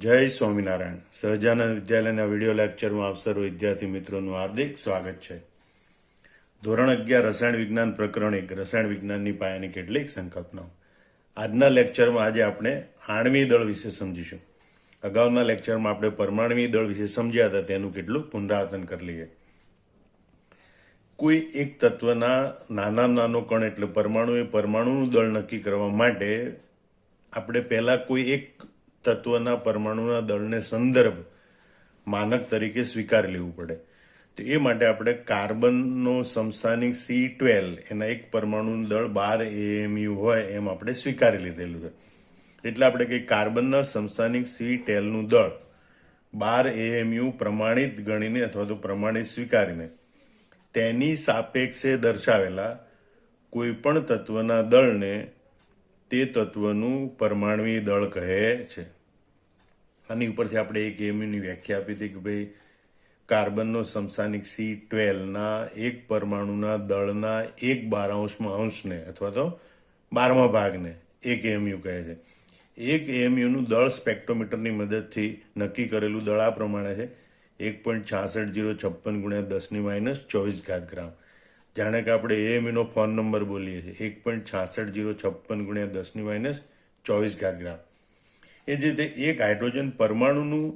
જય સ્વામિનારાયણ. સહજાનંદ વિદ્યાલયના વિડીયો લેક્ચરમાં આપ સર્વ વિદ્યાર્થી મિત્રોનું હાર્દિક સ્વાગત છે. ધોરણ 11 રસાયણ વિજ્ઞાન પ્રકરણ 1 રસાયણ વિજ્ઞાનની પાયાની કેટલીક સંકલ્પનાઓ. આજના લેક્ચરમાં આજે આપણે આણ્વીય દળ વિશે સમજીશું. અગાઉના લેક્ચરમાં આપણે પરમાણ્વીય દળ વિશે સમજ્યા હતા, તેનું કેટલું પુનરાવર્તન કરી લઈએ. કોઈ એક તત્વના નાનામાં નાનો કણ એટલે પરમાણુનું દળ નક્કી કરવા માટે આપણે પહેલા કોઈ એક તત્વના પરમાણુના દળને સંદર્ભ માનક તરીકે સ્વીકારી લેવું પડે. તો એ માટે આપણે કાર્બનનો સમસ્થાનિક C12 એના એક પરમાણુનું દળ 12 AMU હોય એમ આપણે સ્વીકારી લીધેલું છે. એટલે આપણે કંઈ કાર્બનના સમસ્થાનિક C12નું દળ 12 AMU પ્રમાણિત ગણીને અથવા તો પ્રમાણિત સ્વીકારીને તેની સાપેક્ષે દર્શાવેલા કોઈ પણ તત્વના દળને તે તત્વનું પરમાણ્વીય દળ કહે છે. આની ઉપરથી આપણે એક એમયુની વ્યાખ્યા આપી હતી કે ભાઈ કાર્બનનો સમસ્થાનિક C12ના એક પરમાણુના દળના 1/12 અંશને અથવા તો 12મા ભાગને એક એમયુ કહે છે. એક એમયુનું દળ સ્પેક્ટ્રોમીટરની મદદથી નક્કી કરેલું દળ આ પ્રમાણે છે: 1.66056 × 10⁻24 ગ્રામ. જાણે કે આપણે એએમયુનો ફોન નંબર બોલીએ છીએ 1.66056 × 10⁻24 ગ્રામ. એ જ રીતે એક હાઇડ્રોજન પરમાણુનું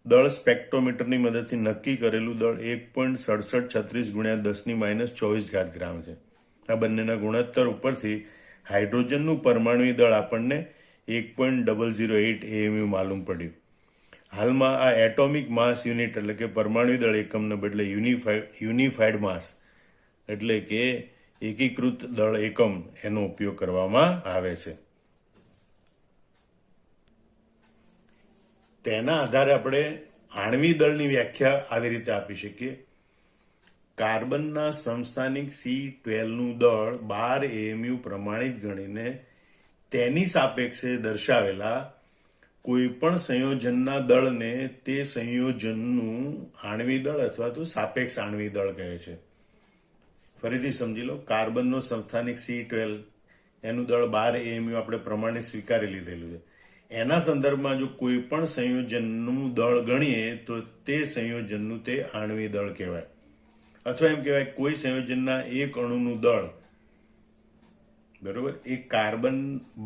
દળ સ્પેક્ટ્રોમીટરની મદદથી નક્કી કરેલું દળ 1.6736 × 10⁻24 ગ્રામ છે. આ બંનેના ગુણોત્તર ઉપરથી હાઇડ્રોજનનું પરમાણુય દળ આપણને 1.008 AMU માલુમ પડ્યું. હાલમાં આ એટોમિક માસ યુનિટ એટલે કે પરમાણુ દળ એકમને બદલે યુનિફાઈડ માસ એટલે કે એકીકૃત દળ એકમ એનો ઉપયોગ કરવામાં આવે છે. તેના આધારે આપણે આણ્વીય દળની વ્યાખ્યા આવી રીતે આપી શકીએ: કાર્બનના સમસ્થાનિક C12નું દળ 12 AMU પ્રમાણિત ગણીને તેની સાપેક્ષે દર્શાવેલા કોઈ પણ સંયોજનના દળને તે સંયોજનનું આણ્વીય દળ અથવા તો સાપેક્ષ આણ્વીય દળ કહે છે. ફરીથી સમજી લો, કાર્બનનો સમસ્થાનિક C12 એનું દળ 12 AMU આપણે પ્રમાણિત સ્વીકારી લીધેલું છે. એના સંદર્ભમાં જો કોઈ પણ સંયોજનનું દળ ગણીએ તો તે સંયોજનનું તે આણ્વીય દળ કહેવાય. અથવા એમ કહેવાય કોઈ સંયોજનના એક અણુનું દળ, બરોબર, એ કાર્બન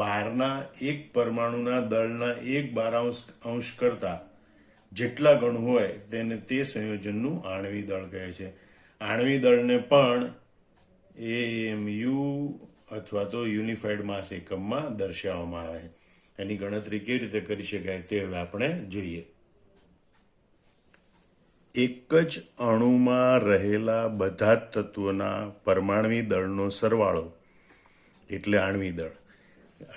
12ના એક પરમાણુના દળના 1/12 કરતા જેટલા ગણું હોય તેને તે સંયોજનનું આણ્વીય દળ કહે છે. આણ્વીય દળને પણ AMU અથવા તો યુનિફાઈડ માસ એકમમાં દર્શાવવામાં આવે છે. એની ગણતરી કેવી રીતે કરી શકાય તે હવે આપણે જોઈએ. એક જ અણુમાં રહેલા બધા જ તત્વોના પરમાણ્વીય દળનો સરવાળો એટલે આણ્વીય દળ.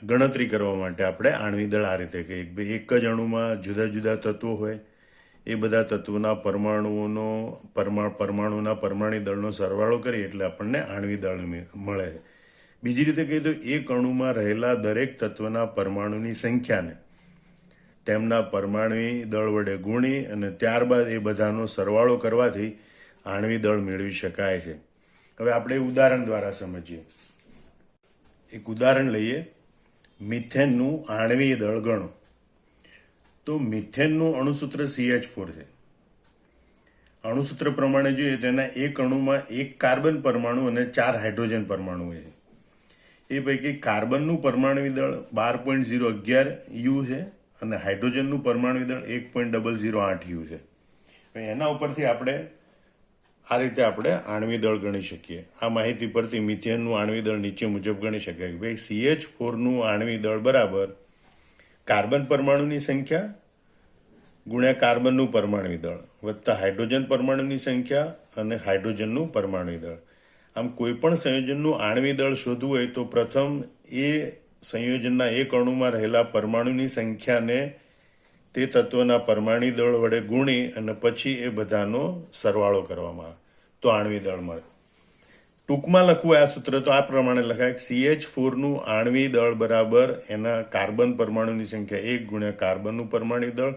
ગણતરી કરવા માટે આપણે આણ્વીય દળ આ રીતે કહીએ કે એક જ અણુમાં જુદા જુદા તત્વો હોય, એ બધા તત્વોના પરમાણુના પરમાણ્વીય દળનો સરવાળો કરીએ એટલે આપણને આણ્વીય દળ મળે છે. બીજી રીતે કહીએ તો એક અણુમાં રહેલા દરેક તત્વના પરમાણુની સંખ્યાને તેમના પરમાણ્વીય દળ વડે ગુણી અને ત્યારબાદ એ બધાનો સરવાળો કરવાથી આણ્વીય દળ મેળવી શકાય છે. હવે આપણે ઉદાહરણ દ્વારા સમજીએ. એક ઉદાહરણ લઈએ. મિથેનનું આણ્વીય દળ ગણો. તો મિથેનનું અણુસૂત્ર CH4 છે. અણુસૂત્ર પ્રમાણે જોઈએ તો એના એક અણુમાં એક કાર્બન પરમાણુ અને 4 હાઇડ્રોજન પરમાણુ હોય છે. એ પૈકી કાર્બનનું પરમાણુ દળ 12.011 U છે અને હાઇડ્રોજનનું પરમાણુ દળ 1.008 U છે. એના ઉપરથી આપણે આ રીતે આપણે આણ્વીય દળ ગણી શકીએ. આ માહિતી પરથી મિથેનનું આણ્વીય દળ નીચે મુજબ ગણી શકાય કે ભાઈ CH4નું આણ્વીય દળ બરાબર કાર્બન પરમાણુની સંખ્યા ગુણ્યા કાર્બનનું પરમાણુ દળ વત્તા હાઇડ્રોજન પરમાણુની સંખ્યા અને હાઇડ્રોજનનું પરમાણુ દળ. આમ કોઈ પણ સંયોજનનું આણ્વીય દળ શોધવું હોય તો પ્રથમ એ સંયોજનના એક અણુમાં રહેલા પરમાણુની સંખ્યાને તે તત્વના પરમાણુ દળ વડે ગુણી અને પછી એ બધાનો સરવાળો કરવામાં આવે તો આણ્વીય દળ મળે. ટૂંકમાં લખવું આ સૂત્ર તો આ પ્રમાણે લખાય: CH4નું આણ્વીય દળ બરાબર એના કાર્બન પરમાણુની સંખ્યા 1 ગુણ્યા કાર્બનનું પરમાણુ દળ,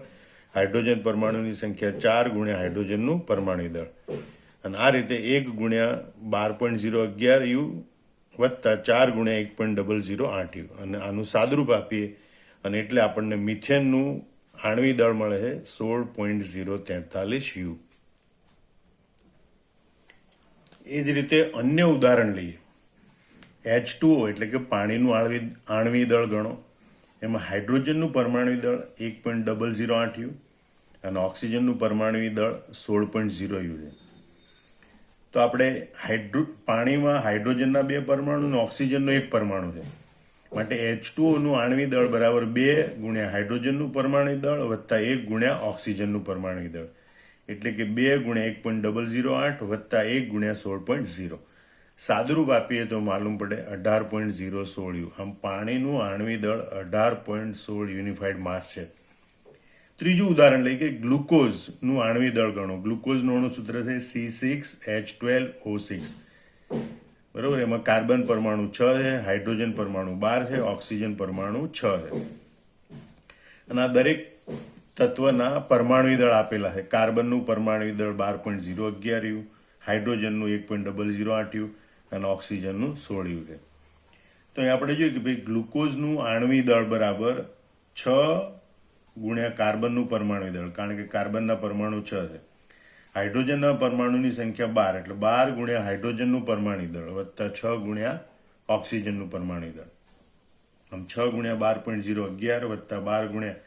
હાઇડ્રોજન પરમાણુની સંખ્યા 4 ગુણ્યા હાઇડ્રોજનનું પરમાણુ દળ. અને આ રીતે 1 ગુણ્યા 12.011 U વત્તા 4 ગુણ્યા 1.008 U અને આનું સાદરૂપ આપીએ અને એટલે આપણને મિથેનનું આણ્વિક દળ મળે છે 16.043 યુ. એ જ રીતે અન્ય ઉદાહરણ લઈએ. H2O એટલે કે પાણીનું આણ્વિક દળ ગણો. એમાં હાઇડ્રોજનનું પરમાણુ દળ 1.008 યુ અને ઓક્સિજનનું પરમાણુ દળ 16.0 યુ છે. તો આપણે પાણીમાં હાઇડ્રોજનના 2 પરમાણુ અને ઓક્સિજનનો 1 પરમાણુ છે. માટે H2Oનું આણ્વિક દળ બરાબર 2 ગુણ્યા હાઇડ્રોજનનું પરમાણુ દળ વત્તા 1 ગુણ્યા ઓક્સિજનનું પરમાણુ દળ. એટલે કે 2 ગુણ્યા 1.008 વત્તા 1 ગુણ્યા 16.0. સાદુરૂપ આપીએ તો માલુમ પડે 18.016 યુ. આમ પાણીનું આણ્વિક દળ 18.16 યુનિફાઈડ માસ છે. ત્રીજું ઉદાહરણ લઈએ કે ગ્લુકોઝનું આણ્વિક દળ ગણો. ગ્લુકોઝનું અણુ સૂત્ર છે C6H12O6. બરાબર. એમાં કાર્બન પરમાણુ 6 છે, હાઇડ્રોજન પરમાણુ 12 છે, ઓક્સિજન પરમાણુ 6 છે. અને આ દરેક તત્વના પરમાણુ દળ આપેલા છે. કાર્બનનું પરમાણુ દળ 12.011 યુ, હાઇડ્રોજનનું 1.008 યુ અને ઓક્સિજનનું 16 યુ છે. તો અહીં આપણે જોઈએ કે ભાઈ ગ્લુકોઝનું આણ્વિક દળ બરાબર 6 ગુણ્યા કાર્બનનું પરમાણુ દળ, કારણ કે કાર્બનના પરમાણુ 6 છે. હાઇડ્રોજનના પરમાણુની સંખ્યા 12 એટલે 12 ગુણ્યા હાઇડ્રોજનનું પરમાણુ દળ વત્તા 6 ગુણ્યા ઓક્સિજનનું પરમાણુ દળ. આમ 6 ગુણ્યા 12.011 વત્તા 12 ગુણ્યા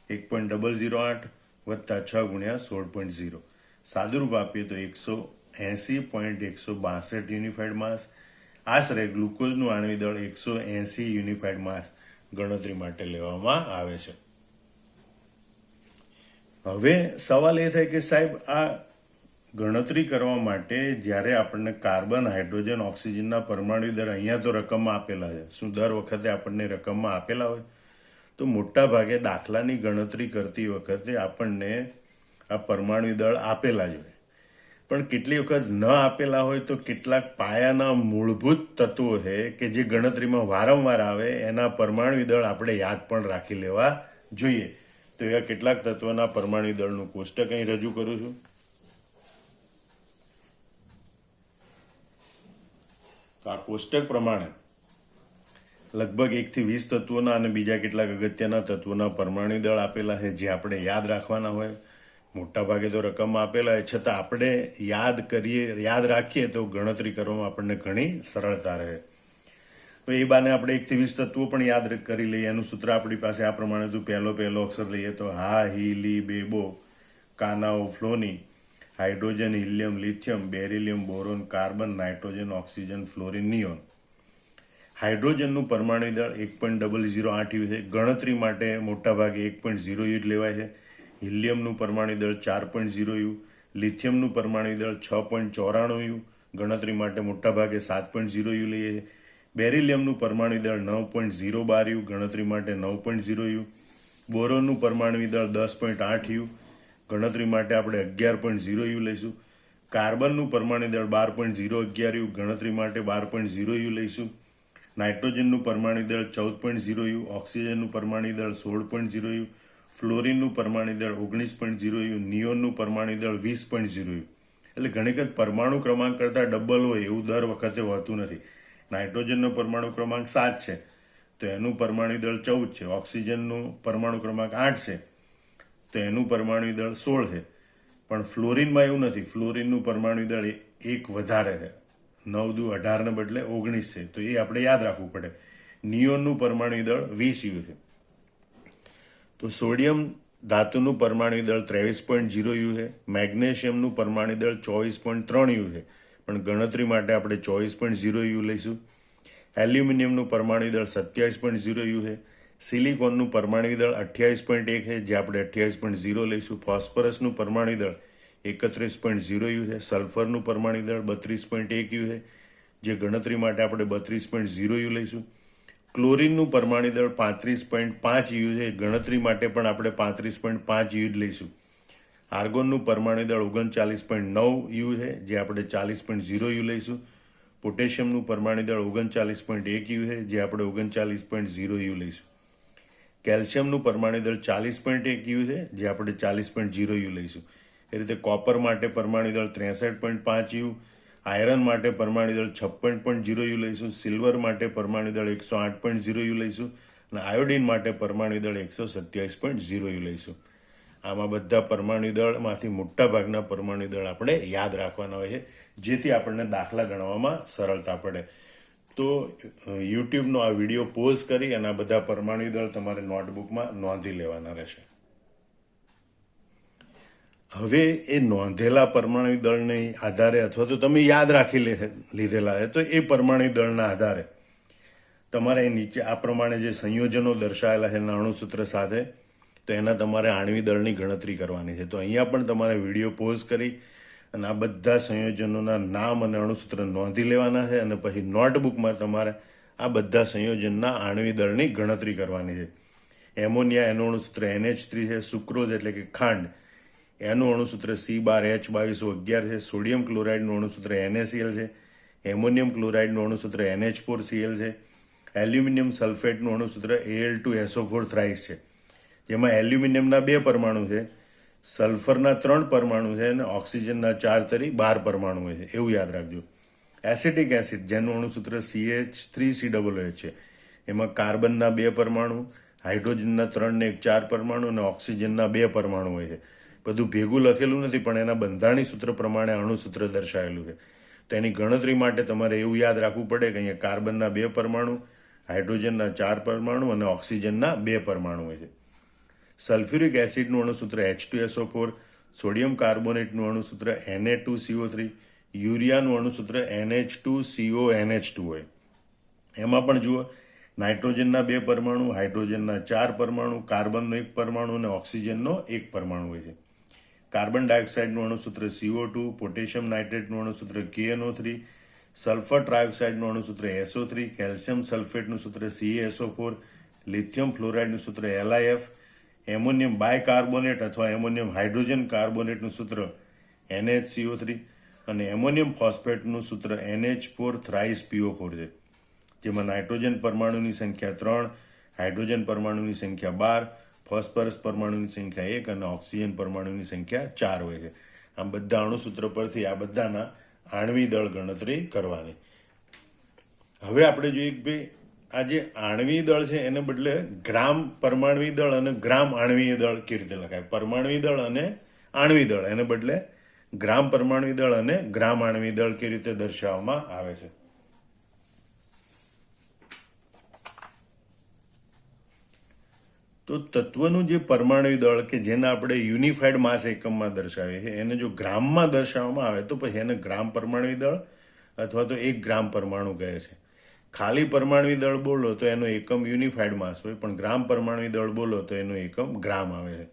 1.008 વત્તા 6 ગુણ્યા 16.0. સાદુરૂપ આપીએ તો 180.162 યુનિફાઈડ માસ. આશરે ગ્લુકોઝનું આણ્વિક દળ 180 યુનિફાઈડ માસ ગણતરી માટે લેવામાં આવે છે. હવે સવાલ એ થાય કે સાહેબ આ ગણતરી કરવા માટે જ્યારે આપણને કાર્બન, હાઇડ્રોજન, ઓક્સિજનના પરમાણુ દળ અહીંયા તો રકમમાં આપેલા છે, શું દર વખતે આપણને રકમમાં આપેલા હોય? તો મોટા ભાગે દાખલાની ગણતરી કરતી વખતે આપણને આ પરમાણુ દળ આપેલા જ હોય. પણ કેટલી વખત ન આપેલા હોય તો કેટલાક પાયાના મૂળભૂત તત્વો છે કે જે ગણતરીમાં વારંવાર આવે એના પરમાણુ દળ આપણે યાદ પણ રાખી લેવા જોઈએ. તો એવા કેટલાક તત્વના પરમાણુ દળનું કોષ્ટક અહીં રજૂ કરું છું. તો આ કોષ્ટક પ્રમાણે લગભગ 1 થી 20 તત્વોના અને બીજા કેટલાક અગત્યના તત્વોના પરમાણુ દળ આપેલા છે જે આપણે યાદ રાખવાના હોય. મોટા ભાગે તો રકમમાં આપેલા હોય, છતાં આપણે યાદ રાખીએ તો ગણતરી કરવામાં આપણને ઘણી સરળતા રહે. તો એ બાને આપણે 1 થી 20 તત્વો પણ યાદ કરી લઈએ. એનું સૂત્ર આપણી પાસે આ પ્રમાણે હતું. પહેલો અક્ષર લઈએ તો હા, હી, લી, બેબો, કાનાઓ, ફ્લોની, hydrogen, helium, lithium, beryllium, boron, carbon, nitrogen, oxygen, fluorine, neon. હાઇડ્રોજનનું પરમાણુ દળ 1.008 યુ છે. ગણતરી માટે મોટાભાગે 1.0 યુ લેવાય છે. હિલિયમનું પરમાણુ દળ 4.0 યુ, લિથિયમનું પરમાણુ દળ 6.94 યુ, ગણતરી માટે મોટાભાગે 7.0 યુ લઈએ છીએ. બેરિલિયમનું પરમાણુ દળ 9.012 યુ, ગણતરી માટે 9.0 યુ. બોરોનનું પરમાણુ દળ 10.8 યુ, ગણતરી માટે આપણે 11.0 યુ લઈશું. કાર્બનનું પરમાણુ દળ 12.011 યુ, ગણતરી માટે 12.0 યુ લઈશું. નાઇટ્રોજનનું પરમાણુ દળ 14.0 યુ, ઓક્સિજનનું પરમાણુ દળ 16.0 યુ, ફ્લોરિનનું પરમાણુ દળ 19.0 યુ, નિયોનનું પરમાણુ દળ 20.0 યુ. એટલે ઘણી વખત પરમાણુ ક્રમાંક કરતાં ડબલ હોય એવું દર વખતે હોતું નથી. નાઇટ્રોજનનો પરમાણુ ક્રમાંક 7 છે તો એનું પરમાણુ દળ 14 છે. ઓક્સિજનનું પરમાણુ ક્રમાંક 8 છે તો એનું પરમાણુ દળ 16 છે. પણ ફ્લોરિનમાં એવું નથી. ફ્લોરિનનું પરમાણુ દળ 1 વધારે છે, 9 દુ 18 ને બદલે 19 છે. તો એ આપણે યાદ રાખવું પડે. નિયોનનું પરમાણુ દળ 20 યુ છે. તો સોડિયમ ધાતુનું પરમાણુ દળ 23.0 યુ છે. મેગ્નેશિયમનું પરમાણુ દળ 24.3 યુ છે, પણ ગણતરી માટે આપણે 24.0 યુ લઈશું. એલ્યુમિનિયમનું પરમાણુ દળ 27.0 યુ છે. સિલિકોનનું પરમાણુ દળ 28.1 છે, જે આપણે 28.0 લઈશું. ફોસ્ફરસનું પરમાણુ દળ 31.0 યુ છે. સલ્ફરનું પરમાણુ દળ 32.1 યુ છે, જે ગણતરી માટે આપણે 32.0 યુ લઈશું. ક્લોરિનનું પરમાણુ દળ 35.5 યુ છે, ગણતરી માટે પણ આપણે 35.5 યુ જ લઈશું. આર્ગોનનું પરમાણુ દળ 39.9 યુ છે, જે આપણે 40.0 યુ લઈશું. પોટેશિયમનું પરમાણુ દળ 39.1 યુ છે, જે આપણે 39.0 યુ લઈશું. કેલ્શિયમનું પરમાણુ દળ 40.1 યુ છે, જે આપણે 40.0 યુ લઈશું. એ રીતે કોપર માટે પરમાણુ દળ 63.5 યુ, આયરન માટે પરમાણુ દળ 56.0 યુ લઈશું. સિલ્વર માટે પરમાણુ દળ 108.0 યુ લઈશું. અને આયોડિન માટે પરમાણુ દળ 127.0 લઈશું. આમાં બધા પરમાણુ દળમાંથી મોટા ભાગના પરમાણુ દળ આપણે યાદ રાખવાના હોય છે, જેથી આપણને દાખલા ગણવામાં સરળતા પડે. તો યુટ્યુબનો આ વિડીયો પોઝ કરી અને આ બધા પરમાણુ દળ તમારે નોટબુકમાં નોંધી લેવાના રહેશે. હવે એ નોંધેલા પરમાણુ દળને આધારે અથવા તો તમે યાદ રાખી લીધેલા છે, તો એ પરમાણુ દળના આધારે તમારે નીચે આ પ્રમાણે જે સંયોજનો દર્શાવેલા છે અણુસૂત્ર સાથે, તો એના તમારે આણ્વિક દળની ગણતરી કરવાની છે. તો અહીંયા પણ તમારે વિડીયો પોઝ કરી અને આ બધા સંયોજનોના નામ અને અણુસૂત્ર નોંધી લેવાના છે, અને પછી નોટબુકમાં તમારે આ બધા સંયોજનના આણ્વિક દળની ગણતરી કરવાની છે. એમોનિયા એનું અણુસૂત્ર NH3 છે. સુક્રોઝ એટલે કે ખાંડ એનું અણુસૂત્ર C12H2211 છે. સોડિયમ ક્લોરાઇડનું અણુસૂત્ર NaCl છે. એમોનિયમ ક્લોરાઇડનું અણુસૂત્ર NH4Cl છે. એલ્યુમિનિયમ સલ્ફેટનું અણુસૂત્ર Al2SO4 થ્રાઇસ છે, જેમાં એલ્યુમિનિયમના 2 પરમાણુ છે, સલ્ફરના 3 પરમાણુ છે અને ઓક્સિજનના 4 તરી 12 પરમાણુ છે, એવું યાદ રાખજો. એસિટિક એસિડ જેનું અણુસૂત્ર CH3COOH છે, એમાં કાર્બનના 2 પરમાણુ, હાઇડ્રોજનના 3 ને 4 પરમાણુ અને ઓક્સિજનના 2 પરમાણુ હોય છે. બધું ભેગું લખેલું નથી, પણ એના બંધારણીય સૂત્ર પ્રમાણે અણુસૂત્ર દર્શાવેલું છે. તો એની ગણતરી માટે તમારે એવું યાદ રાખવું પડે કે અહીંયા કાર્બનના 2 પરમાણુ, હાઇડ્રોજનના 4 પરમાણુ અને ઓક્સિજનના 2 પરમાણુ હોય છે. Sulphuric એસિડનું અણુસૂત્ર H2SO4, sodium કાર્બોનેટનું અણુસૂત્ર Na2CO3, યુરિયાનું અણુસૂત્ર NH2CONH2 હોય. એમાં પણ જુઓ, નાઇટ્રોજનના 2 પરમાણુ, હાઇડ્રોજનના 4 પરમાણુ, કાર્બનનો 1 પરમાણુ અને ઓક્સિજનનો 1 પરમાણુ હોય છે. કાર્બન ડાયોક્સાઇડનું અણુસૂત્ર CO2, પોટેશિયમ નાઇટ્રેટનું અણુસૂત્ર KNO3, સલ્ફર ટ્રાયોક્સાઇડનું અણુસૂત્ર SO3, કેલ્શિયમ સલ્ફેટનું સૂત્ર CaSO4, લિથિયમ ફ્લોરાઇડનું સૂત્ર LiF, એમોનિયમ બાયકાર્બોનેટ અથવા એમોનિયમ હાઇડ્રોજન કાર્બોનેટનું સૂત્ર NHCO3 અને એમોનિયમ ફોસ્ફેટનું સૂત્ર NH4 થ્રાઇસ PO4 છે, જેમાં નાઇટ્રોજન પરમાણુની સંખ્યા 3, હાઇડ્રોજન પરમાણુની સંખ્યા 12, ફોસ્ફરસ પરમાણુની સંખ્યા 1 અને ઓક્સિજન પરમાણુની સંખ્યા 4 હોય છે. આમ બધા અણુસૂત્ર પરથી આ બધાના આણ્વિક દળ ગણતરી કરવાની. હવે આપણે જોઈએ કે ભાઈ આ જે આણ્વિક દળ છે એને બદલે ગ્રામ પરમાણ્વિક દળ અને ગ્રામ આણ્વિક દળ કેવી રીતે લખાય. પરમાણ્વિક દળ અને આણ્વિક દળ એને બદલે ગ્રામ પરમાણ્વિક દળ અને ગ્રામ આણ્વિક દળ કેવી રીતે દર્શાવવામાં આવે છે. તો તત્વનું જે પરમાણુ દળ કે જેને આપણે યુનિફાઈડ માસ એકમમાં દર્શાવીએ છીએ, એને જો ગ્રામમાં દર્શાવવામાં આવે તો પછી એને ગ્રામ પરમાણુ દળ અથવા તો 1 ગ્રામ પરમાણુ કહે છે. ખાલી પરમાણુ દળ બોલો તો એનો એકમ યુનિફાઈડ માસ હોય, પણ ગ્રામ પરમાણુ દળ બોલો તો એનો એકમ ગ્રામ આવે છે.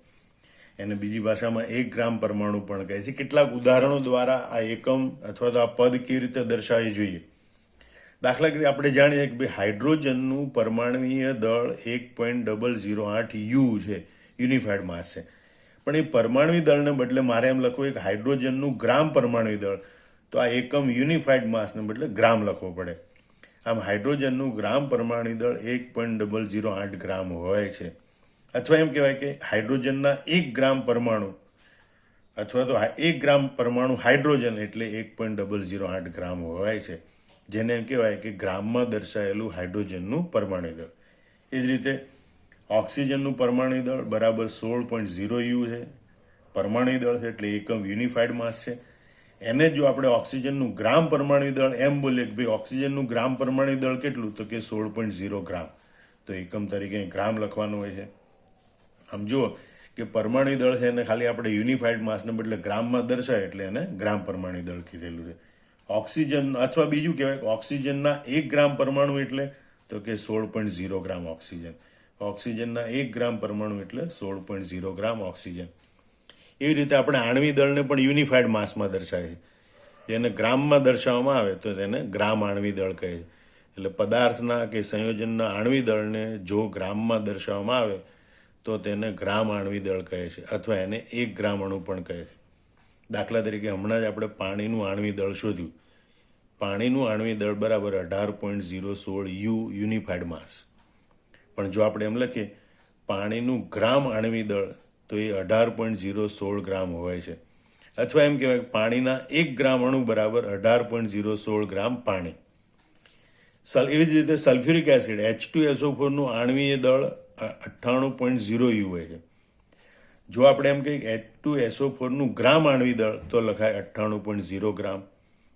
એને બીજી ભાષામાં 1 ગ્રામ પરમાણુ પણ કહે છે. કેટલાક ઉદાહરણો દ્વારા આ એકમ અથવા તો આ પદ કેવી રીતે દર્શાવવી જોઈએ. દાખલા તરીકે આપણે જાણીએ કે ભાઈ હાઇડ્રોજનનું પરમાણુય દળ 1.008 U છે, યુનિફાઈડ માસ છે. પણ એ પરમાણુ દળને બદલે મારે એમ લખવું કે હાઇડ્રોજનનું ગ્રામ પરમાણુ દળ, તો આ એકમ યુનિફાઈડ માસને બદલે ગ્રામ લખવો પડે. આમ હાઇડ્રોજનનું ગ્રામ પરમાણુ દળ 1.008 ગ્રામ હોય છે. અથવા એમ કહેવાય કે હાઇડ્રોજનના 1 ગ્રામ પરમાણુ અથવા તો 1 ગ્રામ પરમાણુ હાઇડ્રોજન એટલે 1.008 ગ્રામ હોય છે, જેને એમ કહેવાય કે ગ્રામમાં દર્શાવેલું હાઇડ્રોજનનું પરમાણુ દળ. એ જ રીતે ઓક્સિજનનું પરમાણુ દળ બરાબર 16.0 U છે. પરમાણુ દળ છે એટલે એકમ યુનિફાઈડ માસ છે. એને જો આપણે ઓક્સિજનનું ગ્રામ પરમાણુ દળ એમ બોલીએ કે ભાઈ ઓક્સિજનનું ગ્રામ પરમાણુ દળ કેટલું, તો કે 16.0 ગ્રામ, તો એકમ તરીકે ગ્રામ લખવાનું હોય છે. આમ જુઓ કે પરમાણુ દળ છે એને ખાલી આપણે યુનિફાઈડ માસને બદલે ગ્રામમાં દર્શાવે એટલે એને ગ્રામ પરમાણુ દળ કીધેલું છે. ઓક્સિજન અથવા બીજું કહેવાય કે ઓક્સિજનના 1 ગ્રામ પરમાણુ એટલે તો કે 16.0 ગ્રામ ઓક્સિજન. ઓક્સિજનના 1 ગ્રામ પરમાણુ એટલે 16.0 ગ્રામ ઓક્સિજન. એવી રીતે આપણે આણ્વિક દળને પણ યુનિફાઈડ માસમાં દર્શાવીએ. જેને ગ્રામમાં દર્શાવવામાં આવે તો તેને ગ્રામ આણ્વિક દળ કહે છે. એટલે પદાર્થના કે સંયોજનના આણ્વિક દળને જો ગ્રામમાં દર્શાવવામાં આવે તો તેને ગ્રામ આણ્વિક દળ કહે છે, અથવા એને 1 ગ્રામ અણુ પણ કહે છે. દાખલા તરીકે હમણાં જ આપણે પાણીનું આણ્વિક દળ શોધ્યું. પાણીનું આણ્વિક દળ બરાબર 18.016 U યુનિફાઈડ માસ. પણ જો આપણે એમ લખીએ પાણીનું ગ્રામ આણ્વિક દળ તો એ 18.016 ગ્રામ હોય છે. અથવા એમ કહેવાય પાણીના 1 ગ્રામ અણુ બરાબર 18.016 ગ્રામ પાણી. એવી જ રીતે સલ્ફ્યુરિક એસિડ H2SO4 નું આણ્વીય દળ 98.0 યુ હોય છે. જો આપણે એમ કહીએ H2SO4 નું ગ્રામ આણ્વીય દળ તો લખાય 98.0 ગ્રામ,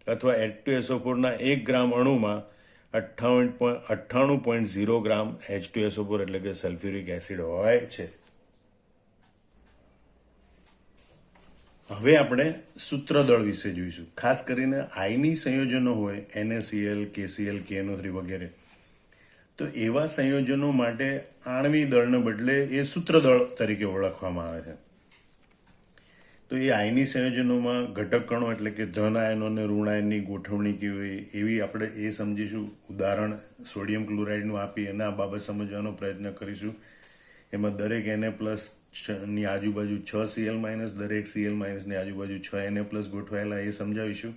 અથવા H2SO4 ના 1 ગ્રામ અણુમાં 98.0 ગ્રામ H2SO4 એટલે કે સલ્ફ્યુરિક એસિડ હોય છે. હવે આપણે સૂત્રદળ વિશે જોઈશું. ખાસ કરીને આયની સંયોજનો હોય NaCl, KCl, KNO3 વગેરે, તો એવા સંયોજનો માટે આણ્વીય દળને બદલે એ સૂત્રદળ તરીકે ઓળખવામાં આવે છે. તો એ આયની સંયોજનોમાં ઘટક કણો એટલે કે ધન આયનો અને ઋણ આયનની ગોઠવણી કેવી હોય એવી આપણે એ સમજીશું. ઉદાહરણ સોડિયમ ક્લોરાઇડનું આપી અને આ બાબત સમજવાનો પ્રયત્ન કરીશું. એમાં દરેક Na+ ની આજુબાજુ 6 Cl-, દરેક Cl- ની આજુબાજુ 6 Na+ ગોઠવાયેલા એ સમજાવીશું.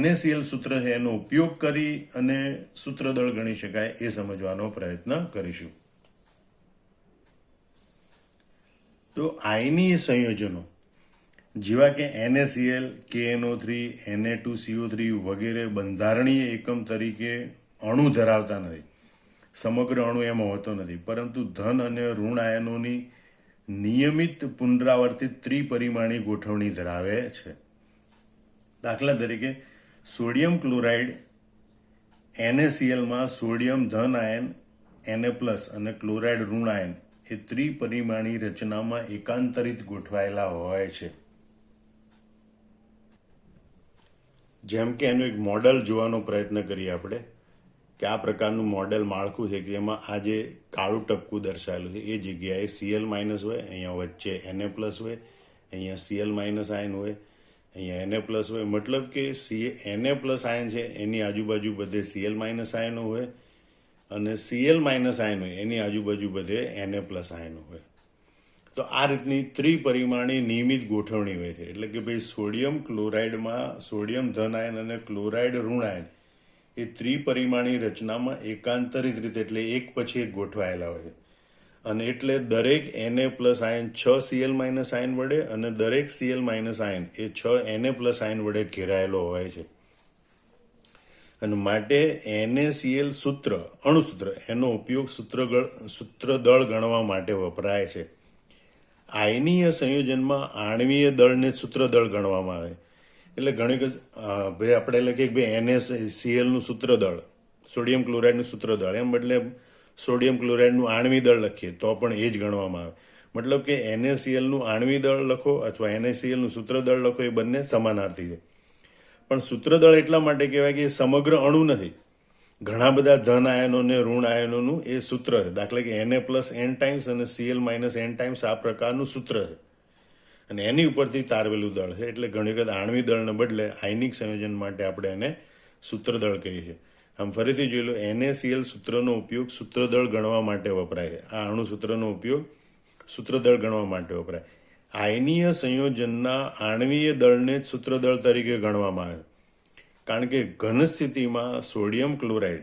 NaCl સૂત્ર છે એનો ઉપયોગ કરી અને સૂત્રદળ ગણી શકાય એ સમજવાનો પ્રયત્ન કરીશું. તો આયનીય સંયોજનો જેવા કે NaCl, KNO3, Na2CO3 વગેરે બંધારણીય એકમ તરીકે અણુ ધરાવતા નથી. સમગ્ર અણુ એમાં હોતો નથી, પરંતુ ધન અને ઋણ આયનોની નિયમિત પુનરાવર્તિત ત્રિપરિમાણીય ગોઠવણી ધરાવે છે. દાખલા તરીકે સોડિયમ ક્લોરાઇડ NaCl માં સોડિયમ ધન આયન Na+ અને ક્લોરાઇડ ઋણ આયન એ ત્રિપરિમાણીય રચનામાં એકાંતરિત ગોઠવાયેલા હોય છે. જેમ કે એનું એક મોડલ જોવાનો પ્રયત્ન કરીએ આપણે કે આ પ્રકારનું મોડેલ માળખું છે કે એમાં આ જે કાળું ટપકું દર્શાવેલું છે એ જગ્યાએ Cl- હોય, અહીંયા વચ્ચે Na+ હોય, અહીંયા Cl- આયન હોય, અહીંયા Na+ હોય. મતલબ કે Na+ આયન છે એની આજુબાજુ બધે Cl- આયનો હોય અને Cl- આયન હોય એની આજુબાજુ બધે Na+ આયનો હોય. તો આ રીતની ત્રિપરિમાણીય નિયમિત ગોઠવણી હોય છે. એટલે કે ભાઈ સોડિયમ ક્લોરાઇડમાં સોડિયમ ધન આયન અને ક્લોરાઇડ ઋણ આયન એ ત્રિપરિમાણીય રચનામાં એકાંતરિત રીતે એટલે એક પછી એક ગોઠવાયેલા હોય છે. અને એટલે દરેક Na+ આયન 6 Cl- આયન વડે અને દરેક Cl- આયન એ 6 Na+ આયન વડે ઘેરાયેલો હોય છે. અને માટે NaCl સૂત્ર, અણુસૂત્ર, એનો ઉપયોગ સૂત્રદળ ગણવા માટે વપરાય છે. આયનીય સંયોજનમાં આણ્વીય દળને સૂત્રદળ ગણવામાં આવે. એટલે ઘણી ભાઈ આપણે લખીએ કે ભાઈ NaCl નું સૂત્રદળ, સોડિયમ ક્લોરાઇડનું સૂત્રદળ, એમ બદલે સોડિયમ ક્લોરાઇડનું આણ્વીય દળ લખીએ તો પણ એ જ ગણવામાં આવે. મતલબ કે NaCl નું આણ્વીય દળ લખો અથવા NaCl નું સૂત્રદળ લખો એ બંને સમાનાર્થી છે. પણ સૂત્રદળ એટલા માટે કહેવાય કે એ સમગ્ર અણુ નથી. ઘણા બધા ધન આયનો અને ઋણ આયનોનું એ સૂત્ર છે. દાખલા કે Na+ n ટાઈમ્સ અને Cl- n ટાઈમ્સ આ પ્રકારનું સૂત્ર છે અને એની ઉપરથી તારવેલું દળ છે. એટલે ઘણી વખત આણ્વીય દળને બદલે આયનિક સંયોજન માટે આપણે એને સૂત્રદળ કહીએ છીએ. આમ ફરીથી જોઈ લો, NaCl સૂત્રનો ઉપયોગ સૂત્રદળ ગણવા માટે વપરાય છે. આ અણુ સૂત્રનો ઉપયોગ સૂત્રદળ ગણવા માટે વપરાય. આયનીય સંયોજનના આણ્વીય દળને જ સૂત્રદળ તરીકે ગણવામાં આવે. કારણ કે ઘન સ્થિતિમાં સોડિયમ ક્લોરાઇડ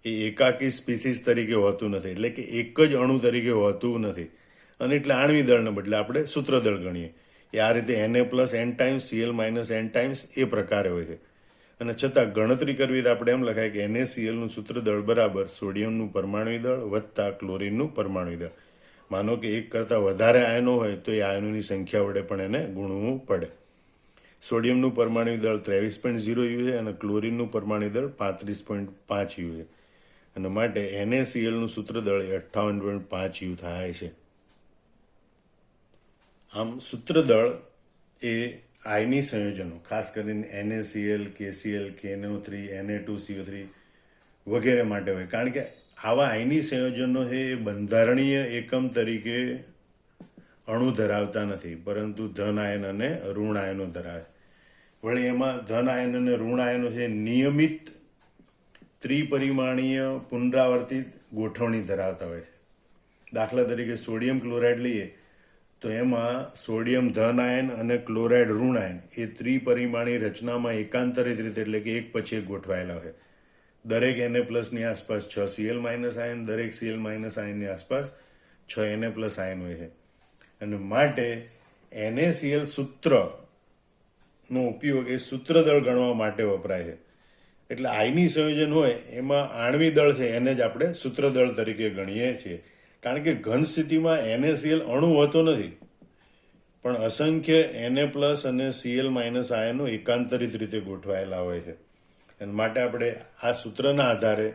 એ એકાકી સ્પીસીસ તરીકે હોતું નથી. એટલે કે એક જ અણુ તરીકે હોતું નથી અને એટલે આણ્વીય દળને બદલે આપણે સૂત્રદળ ગણીએ. એ આ રીતે Na+ n times, Cl- n times એ પ્રકારે હોય છે. અને છતાં ગણતરી કરવી તો આપણે એમ લખાય કે NaCl નું સૂત્રદળ બરાબર સોડિયમનું પરમાણુય દળ વત્તા ક્લોરીનનું પરમાણુય દળ. માનો કે એક કરતાં વધારે આયનો હોય તો એ આયનોની સંખ્યા વડે પણ એને ગુણવું પડે. સોડિયમનું પરમાણુય દળ 23.0 યુ છે અને ક્લોરીનનું પરમાણુય દળ 35.5 યુ છે. અને માટે NaCl નું સૂત્રદળ 58.5 યુ થાય છે. આમ સૂત્રદળ એ આયની સંયોજનો, ખાસ કરીને NaCl, KCl, KNO3, Na2CO3 વગેરે માટે હોય. કારણ કે આવા આયની સંયોજનો છે એ બંધારણીય એકમ તરીકે અણુ ધરાવતા નથી, પરંતુ ધન આયન અને ઋણ આયનો ધરાવે. વળી એમાં ધન આયન અને ઋણ આયનો છે નિયમિત ત્રિપરિમાણીય પુનરાવર્તિત ગોઠવણી ધરાવતા હોય છે. દાખલા તરીકે સોડિયમ ક્લોરાઇડ લઈએ તો એમાં સોડિયમ ધન આયન અને ક્લોરાઇડ ઋણ આયન એ ત્રિપરિમાણીય રચનામાં એકાંતરિત રીતે એટલે કે એક પછી એક ગોઠવાયેલા હોય. દરેક Na+ ની આસપાસ 6 Cl- આયન, દરેક Cl- આયનની આસપાસ 6 Na+ આયન હોય છે. અને માટે NaCl સૂત્રનો ઉપયોગ એ સૂત્રદળ ગણવા માટે વપરાય છે. એટલે આયની સંયોજન હોય એમાં આણ્વી દળ છે એને જ આપણે સૂત્રદળ તરીકે ગણીએ છીએ. કારણ કે ઘન સ્થિતિમાં NaCl અણુ હોતો નથી, પણ અસંખ્ય Na+ અને Cl- આયનો એકાંતરિત રીતે ગોઠવાયેલા હોય છે. અને માટે આપણે આ સૂત્રના આધારે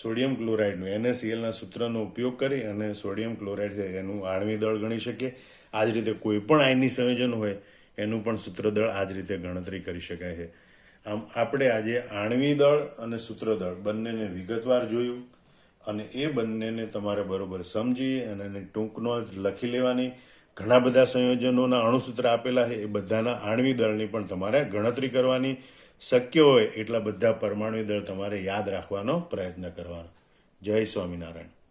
સોડિયમ ક્લોરાઇડનું NaClના સૂત્રનો ઉપયોગ કરી અને સોડિયમ ક્લોરાઇડ છે એનું આણ્વી દળ ગણી શકીએ. આ જ રીતે કોઈ પણ આયની સંયોજન હોય એનું પણ સૂત્રદળ આ જ રીતે ગણતરી કરી શકાય છે. આમ આપણે આજે આણ્વી દળ અને સૂત્રદળ બંનેને વિગતવાર જોયું, અને એ બંનેને તમારે બરોબર સમજી અને એની ટૂંક નોંધ લખી લેવાની. ઘણા બધા સંયોજનોના અણુસૂત્ર આપેલા છે, એ બધાના આણ્વી દળની પણ તમારે ગણતરી કરવાની. શક્ય હોય એટલા બધા પરમાણુ દળ તમારે યાદ રાખવાનો પ્રયત્ન કરવાનો. જય સ્વામિનારાયણ.